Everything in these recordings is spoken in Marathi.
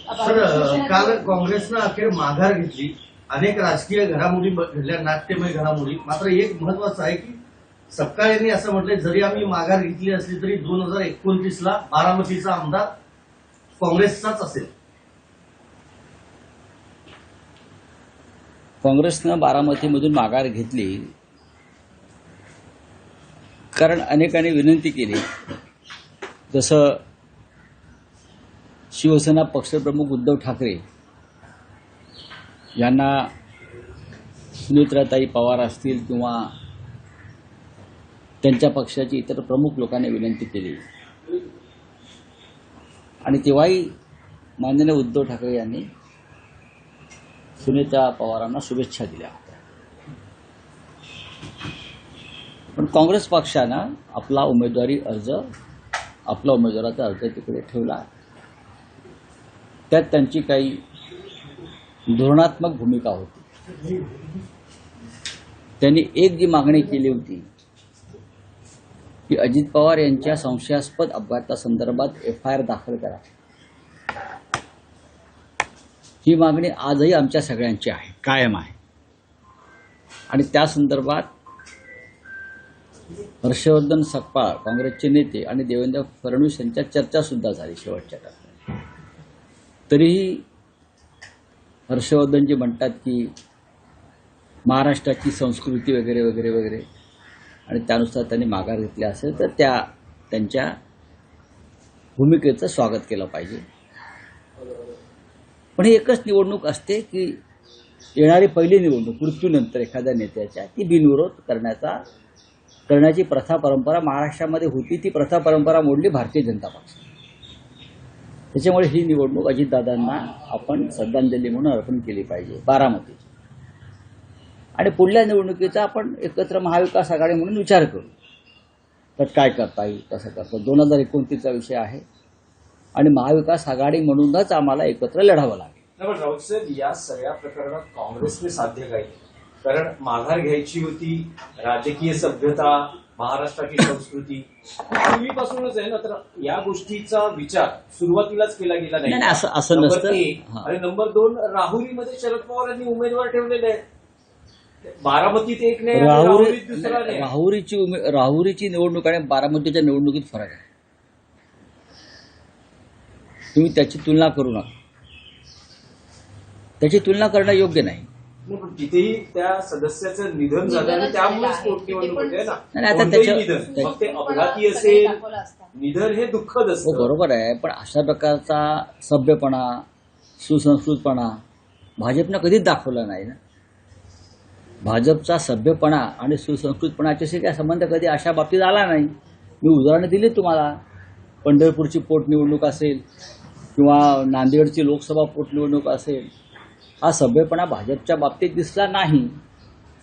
सर, काल काँग्रेसनं अखेर माघार घेतली. अनेक राजकीय घडामोडी घडल्या, नाट्यमय घडामोडी. मात्र एक महत्वाचं आहे की सपकाळ यांनी असं म्हटलंय, जरी आम्ही माघार घेतली असली तरी 2029ला बारामतीचा आमदार काँग्रेसचाच असेल. काँग्रेसनं बारामतीमधून माघार घेतली कारण अनेकांनी विनंती केली. जसं शिवसेना पक्षप्रमुख उद्धव ठाकरे यांना सुनेत्राताई पवार असतील किंवा त्यांच्या पक्षाची इतर प्रमुख लोकांनी विनंती केली आणि तेव्हाही माननीय उद्धव ठाकरे यांनी सुनेत्रा पवारांना शुभेच्छा दिल्या होत्या. पण काँग्रेस पक्षानं आपला उमेदवाराचा अर्ज तिकडे ठेवला. त्यात त्यांची काही धोरणात्मक भूमिका होती. त्यांनी एक जी मागणी केली होती की अजित पवार यांच्या संशयास्पद अपघातासंदर्भात FIR दाखल करा. ही मागणी आजही आमच्या सगळ्यांची आहे, कायम आहे. आणि त्या संदर्भात हर्षवर्धन सकपाळ काँग्रेसचे नेते आणि देवेंद्र फडणवीस यांच्यात चर्चा सुद्धा झाली शेवटच्या टप्प्यात. तरीही हर्षवर्धनजी म्हणतात की महाराष्ट्राची संस्कृती वगैरे वगैरे वगैरे आणि त्यानुसार त्यांनी माघार घेतली असेल तर त्यांच्या भूमिकेचं स्वागत केलं पाहिजे. पण ही एकच निवडणूक असते की येणारी पहिली निवडणूक मृत्यूनंतर एखाद्या नेत्याच्या ती बिनविरोध करण्याची प्रथा परंपरा महाराष्ट्रामध्ये होती. ती प्रथा परंपरा मोडली भारतीय जनता पक्ष. त्याच्यामुळे ही निवडणूक अजितदादांना आपण श्रद्धांजली म्हणून अर्पण केली पाहिजे बारामतीची. आणि पुढल्या निवडणुकीचा आपण एकत्र महाविकास आघाडी म्हणून विचार करू. तर काय करता येईल, कसं करता. 2029चा विषय आहे आणि महाविकास आघाडी म्हणूनच आम्हाला एकत्र लढावं लागेल. पण राऊत साहेब, या सगळ्या प्रकरणात काँग्रेसने साध्य काय, कारण माघार घ्यायची होती, राजकीय सभ्यता, महाराष्ट्राची संस्कृती पूर्वीपासूनच आहे ना, तर या गोष्टीचा विचार सुरुवातीलाच केला गेला नाही. असं नसतं. आणि नंबर 2, राहुरीमध्ये शरद पवार यांनी उमेदवार ठेवलेले आहेत. बारामतीत एक नाही, राहुरीत दुसरा नाही. राहुरीची निवडणूक आणि बारामतीच्या निवडणुकीत फरक आहे. तुम्ही त्याची तुलना करू नका. त्याची तुलना करणं योग्य नाही. तिथेही त्या सदस्याचं निधन झालं आणि त्यामुळेच पोटनिवडणूक होते ना. आता निधन मग ते अपघाती असेल, निधन हे दुःखद असतं. बरोबर आहे. पण अशा प्रकारचा सभ्यपणा, सुसंस्कृतपणा भाजपनं कधीच दाखवला नाही ना. भाजपचा सभ्यपणा आणि सुसंस्कृतपणाच्याशी काय संबंध कधी अशा बाबतीत आला नाही. मी उदाहरणं दिली तुम्हाला. पंढरपूरची पोटनिवडणूक असेल किंवा नांदेडची लोकसभा पोटनिवडणूक असेल, हा सभ्यपणा भाजपच्या बाबतीत दिसला नाही.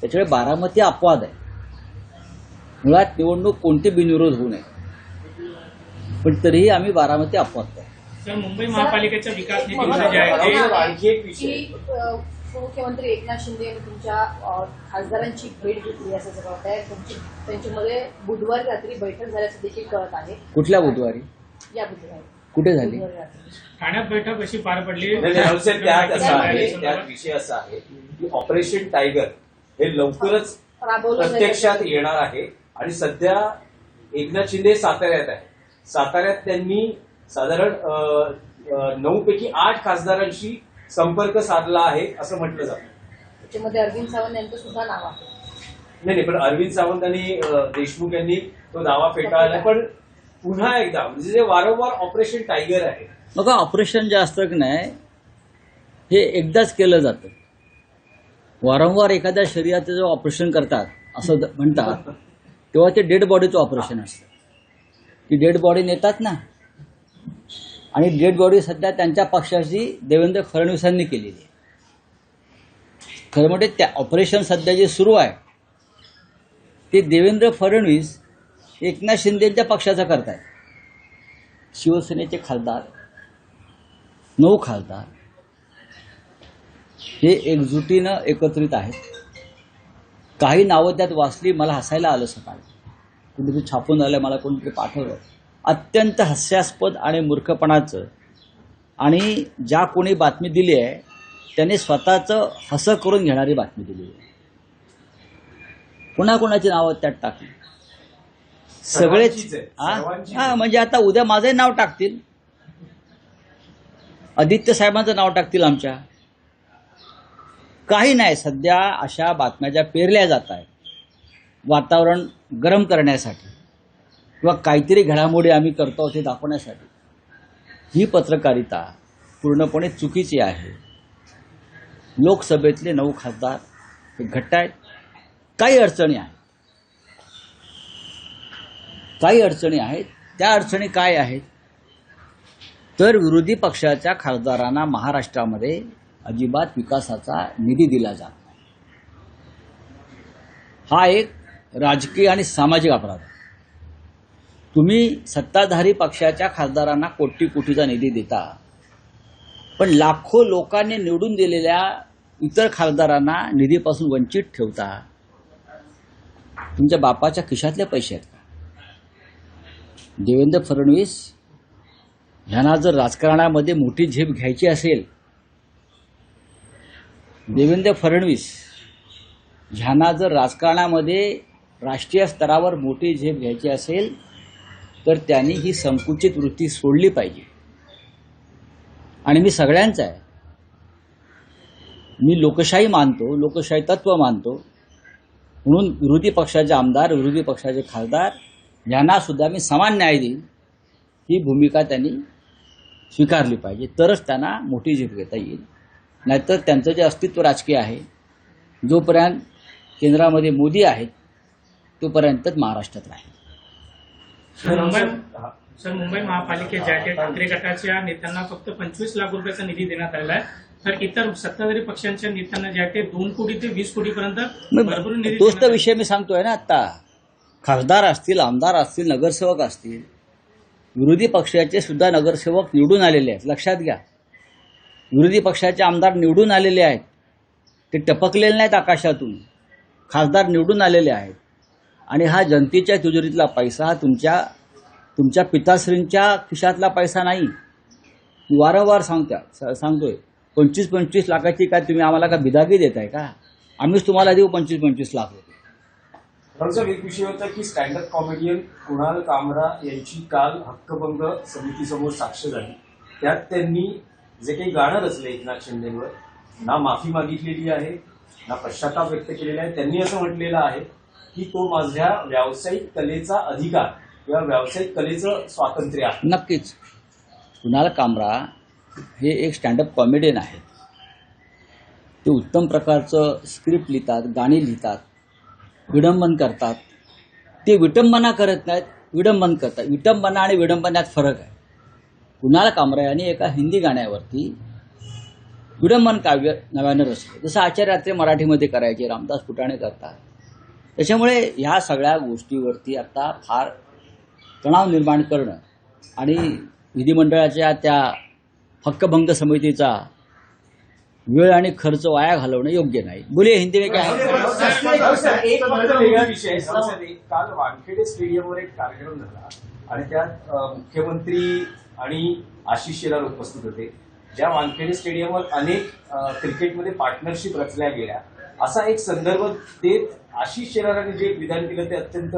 त्याच्यामुळे बारामती अपवाद आहे. मुळात निवडणूक कोणती बिनविरोध होऊ नये, पण तरीही आम्ही बारामती अपवाद आहे. मुंबई महापालिकेच्या विकास निधीमध्ये जे आहे आणखी एक विषय, उपमुख्यमंत्री एकनाथ शिंदे यांनी तुमच्या खासदारांची भेट घेतली असं कळत आहे. त्यांच्यामध्ये बुधवारी रात्री बैठक झाल्याचं देखील कळत आहे. कुठल्या बुधवारी? या बुधवारी कुठे झाली? ठाण्यात बैठक अशी पार पडली. त्यात विषय असा आहे की ऑपरेशन टायगर हे लवकरच प्रत्यक्षात येणार आहे. आणि सध्या एकनाथ शिंदे साताऱ्यात आहे. साताऱ्यात त्यांनी साधारण 9 पैकी 8 खासदारांशी संपर्क साधला आहे असं म्हटलं जातं. त्याच्यामध्ये अरविंद सावंत यांचं सुद्धा नाव आहे. नाही, पण अरविंद सावंत आणि देशमुख यांनी तो दावा फेटाळला. पण पुन्हा एकदा म्हणजे जे वारंवार ऑपरेशन टायगर आहे, बघा, ऑपरेशन जे असतं की नाही हे एकदाच केलं जातं. वारंवार एखाद्या शरीराचं जेव्हा ऑपरेशन करतात असं म्हणतात तेव्हा ते डेड बॉडीचं ऑपरेशन असतं. ती डेड बॉडी नेतात ना, आणि डेड बॉडी सध्या त्यांच्या पक्षाची देवेंद्र फडणवीसांनी केलेली आहे. खरं म्हणजे त्या ऑपरेशन सध्या जे सुरू आहे ते देवेंद्र फडणवीस एकनाथ शिंदेच्या पक्षाचा करतायत. शिवसेनेचे खासदार 9 खासदार हे एकजुटीनं एकत्रित आहेत. काही नावं त्यात वाचली, मला हसायला आलं सकाळी. कुठेतरी छापून आलं, मला कोणीतरी पाठवलं. अत्यंत हास्यास्पद आणि मूर्खपणाचं आणि ज्या कोणी बातमी दिली आहे त्याने स्वतःचं हसं करून घेणारी बातमी दिली आहे. कोणाकोणाची नावं त्यात टाकली सगळेच. सर्वांचीच आहे, हा? सर्वांचीच हा, आहे. म्हणजे आता उद्या माझंही नाव टाकतील, आदित्य साहेबांचं नाव टाकतील आमच्या. काही नाही, सध्या अशा बातम्या ज्या पेरल्या जात आहेत वातावरण गरम करण्यासाठी किंवा काहीतरी घडामोडी आम्ही करतो ते दाखवण्यासाठी, ही पत्रकारिता पूर्णपणे चुकीची आहे. लोकसभेतले 9 खासदार हे घट्ट आहेत. काही अडचणी आहेत, काही अडचणी आहेत. त्या अडचणी काय आहेत तर विरोधी पक्षाच्या खासदारांना महाराष्ट्रामध्ये अजिबात विकासाचा निधी दिला जात नाही. हा एक राजकीय आणि सामाजिक अपराध आहे. तुम्ही सत्ताधारी पक्षाच्या खासदारांना कोटी कोटीचा निधी देता, पण लाखो लोकांनी निवडून दिलेल्या इतर खासदारांना निधीपासून वंचित ठेवता. तुमच्या बापाच्या खिशातले पैसे आहेत का? देवेंद्र फडणवीस यांना जर राजकारणामध्ये मोठी झेप घ्यायची असेल, देवेंद्र फडणवीस ह्यांना जर राजकारणामध्ये राष्ट्रीय स्तरावर मोठी झेप घ्यायची असेल तर त्यांनी ही संकुचित वृत्ती सोडली पाहिजे. आणि मी सगळ्यांचा आहे, मी लोकशाही मानतो, लोकशाही तत्व मानतो, म्हणून विरोधी पक्षाचे आमदार, विरोधी पक्षाचे खासदार यांना सुद्धा मी समान न्याय देईन, ही भूमिका त्यांनी स्वीकारली पाहिजे. तरच त्यांना मोठी झेप घेता येईल. नाहीतर त्यांचं जे अस्तित्व राजकीय आहे, जोपर्यंत केंद्रामध्ये मोदी आहेत तोपर्यंतच महाराष्ट्रात राहील. मुंबई महापालिकेत ज्या काही ठाकरे गटाच्या नेत्यांना फक्त 25 लाख रुपयाचा निधी देण्यात आलेला आहे, तर इतर सत्ताधारी पक्षांच्या नेत्यांना ज्या काही 2 कोटी ते 20 कोटीपर्यंत भरभरून निधी तोच तर देण्यात विषय मी सांगतोय ना. आता खासदार असतील, आमदार असतील, नगरसेवक असतील, विरोधी पक्षाचे सुद्धा नगरसेवक निवडून आलेले आहेत. लक्षात घ्या, विरोधी पक्षाचे आमदार निवडून आलेले आहेत, ते टपकलेले नाहीत आकाशातून. खासदार निवडून आलेले आहेत. आणि हा जनतेच्या तिजोरीतला पैसा, तुमच्या पिताश्रींच्या खिशातला पैसा नाही. मी वारंवार सांगतोय 25-25 लाखाची काय तुम्ही आम्हाला का बिदागी देताय का? आम्हीच तुम्हाला देऊ 25-25 लाख रुपये. आमचा एक विषय होता की स्टँडअप कॉमेडियन कुणाल कामरा यांची काल हक्कभंग समितीसमोर साक्ष झाली. त्यात त्यांनी जे काही गाणं रचलं एकनाथ शिंदेवर, ना माफी मागितलेली आहे, ना पश्चाताप व्यक्त केलेला आहे. त्यांनी असं म्हटलेलं आहे की तो माझ्या व्यावसायिक कलेचा अधिकार किंवा व्यावसायिक कलेचं स्वातंत्र्य आहे. नक्कीच कुणाल कामरा हे एक स्टँडअप कॉमेडियन आहेत. ते उत्तम प्रकारचं स्क्रिप्ट लिहितात, गाणी लिहितात, विडंबन करतात. ते विटंबना करत नाहीत, विडंबन करतात. विटंबना आणि विडंबनात फरक आहे. कुणाल कामरा यांनी एका हिंदी गाण्यावरती विडंबन काव्य नव्यानं रचलं, जसं आचार्य रात्रे मराठीमध्ये करायचे, रामदास फुटाणे करतात. त्याच्यामुळे ह्या सगळ्या गोष्टीवरती आता फार तणाव निर्माण करणं आणि विधिमंडळाच्या त्या हक्कभंग समितीचा वेळ आणि खर्च वाया घालवणं योग्य नाही. बोलिये हिंदी में क्या है? एक फक्त वेगळा विषय आहे. संसदेत काल वानखेडे स्टेडियमवर एक कार्यक्रम झाला आणि त्यात मुख्यमंत्री आणि आशिष शेलार उपस्थित होते. ज्या वानखेडे स्टेडियमवर अनेक क्रिकेटमध्ये पार्टनरशिप रचल्या गेल्या, असा एक संदर्भ देत आशिष शेलारांनी जे विधान केलं ते अत्यंत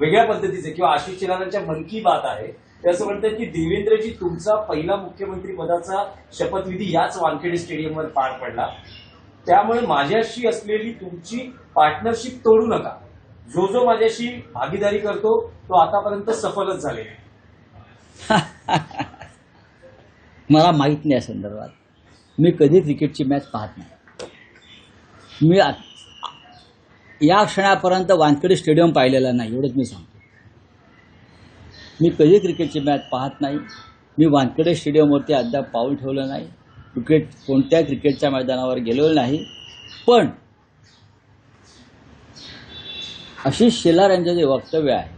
वेगळ्या पद्धतीचे, किंवा आशिष शेलारांच्या मन की बात आहे ते असं म्हणतात की देवेंद्रजी तुमचा पहिला मुख्यमंत्री पदाचा शपथविधी याच वानखेडे स्टेडियमवर पार पडला, त्यामुळे माझ्याशी असलेली तुमची पार्टनरशिप तोडू नका. जो जो माझ्याशी भागीदारी करतो तो आतापर्यंत सफलच झालेला आहे. मला माहित नाही या संदर्भात. मी कधी क्रिकेटची मॅच पाहत नाही. मी या क्षणापर्यंत वानखेडे स्टेडियम पाहिलेलं नाही, एवढंच मी सांगतो. मी कधी क्रिकेटची मॅच पाहत नाही. मी वानखेडे स्टेडियमवरती अद्याप पाऊल ठेवलं नाही. कोणत्या क्रिकेटच्या मैदानावर गेलेलो नाही. पण आशिष शेलार यांचं जे वक्तव्य आहे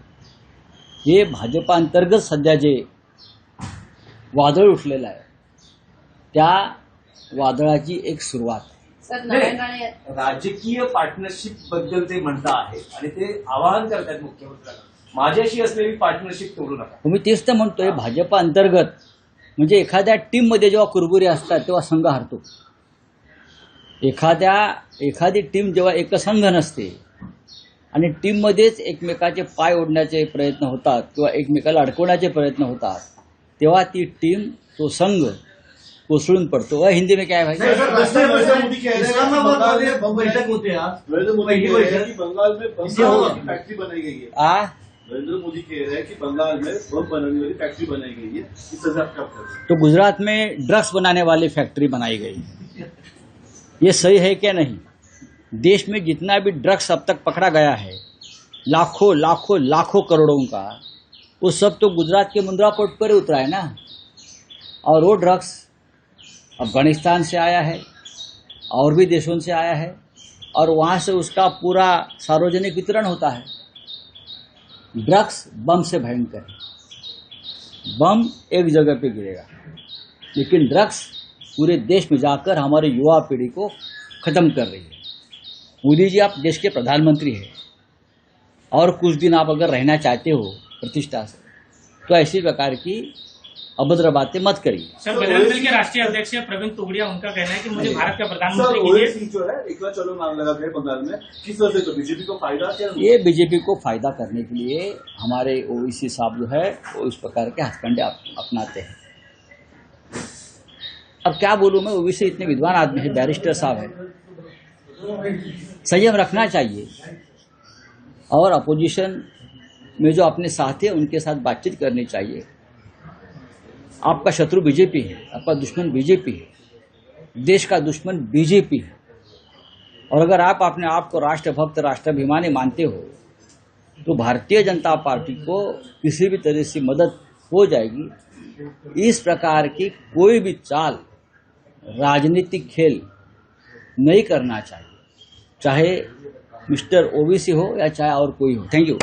हे भाजपांतर्गत सध्या जे वादळ उठलेलं आहे त्या वादळाची एक सुरुवात आहे. सर नारायण राणे राजकीय पार्टनरशिप बद्दल ते म्हणता आहेत आणि ते आवाहन करतात मुख्यमंत्र्यांना, माझ्याशी असलेली पार्टनरशिप तोडू नका. मी तेच तर म्हणतोय, भाजपा अंतर्गत म्हणजे एखाद्या टीममध्ये जेव्हा कुरबुरी असतात तेव्हा संघ हरतो. एखादी टीम जेव्हा एकसंघ नसते आणि टीममध्येच एकमेकाचे पाय ओढण्याचे प्रयत्न होतात किंवा एकमेकाला अडकवण्याचे प्रयत्न होतात, तेव्हा ती टीम, तो संघ कोसळून पडतो. हिंदी में क्या है भाई? इस्लामाबादमध्ये बैठक होते आज. नरेंद्र मोदी पहिली कह रहे हैं बैठक. कि बंगाल में बम इसे होगा. बनाने की फैक्ट्री बनाई गई है. नरेंद्र मोदी कह रहे हैं कि बंगाल में बम बनाने वाली फैक्ट्री बनाई गई है. इस सजा आप क्या कर रहे हैं? तो गुजरात में ड्रग्स बनाने वाली फैक्ट्री बनाई गई. ये सही है क्या? नहीं. देश में जितना भी ड्रग्स अब तक पकड़ा गया है, लाखों लाखों लाखों करोड़ों का, वो सब तो गुजरात के मुंद्रा पोर्ट पर ही उतरा है ना. और वो ड्रग्स अफगानिस्तान से आया है और भी देशों से आया है और वहां से उसका पूरा सार्वजनिक वितरण होता है. ड्रग्स बम से भयंकर है. बम एक जगह पे गिरेगा, लेकिन ड्रग्स पूरे देश में जाकर हमारे युवा पीढ़ी को खत्म कर रही है. मोदी जी, आप देश के प्रधानमंत्री हैं और कुछ दिन आप अगर रहना चाहते हो प्रतिष्ठा से, तो ऐसी प्रकार की अभद्र बातें मत करिए. सर, बजरंग दल के राष्ट्रीय अध्यक्ष प्रवीण तोगड़िया, उनका कहना है कि मुझे भारत का सर, प्रधानमंत्री कीजिए. ओवैसी जो है एक बार चलो नाम लगा गए बंगाल में, किस तरह से तो बीजेपी को फायदा क्या? ये बीजेपी को फायदा करने के लिए हमारे ओवैसी साहब जो है वो इस प्रकार के हथकंडे अपनाते हैं. अब क्या बोलूं मैं, ओवैसी इतने विद्वान आदमी है, बैरिस्टर साहब है. संयम रखना चाहिए और अपोजिशन में जो अपने साथी है उनके साथ बातचीत करनी चाहिए. आपका शत्रु बीजेपी है, आपका दुश्मन बीजेपी है, देश का दुश्मन बीजेपी है. और अगर आप अपने आप को राष्ट्रभक्त, राष्ट्राभिमानी मानते हो, तो भारतीय जनता पार्टी को किसी भी तरह से मदद हो जाएगी. इस प्रकार की कोई भी चाल, राजनीतिक खेल नहीं करना चाहिए, चाहे मिस्टर ओवैसी हो या चाहे और कोई हो. Thank you.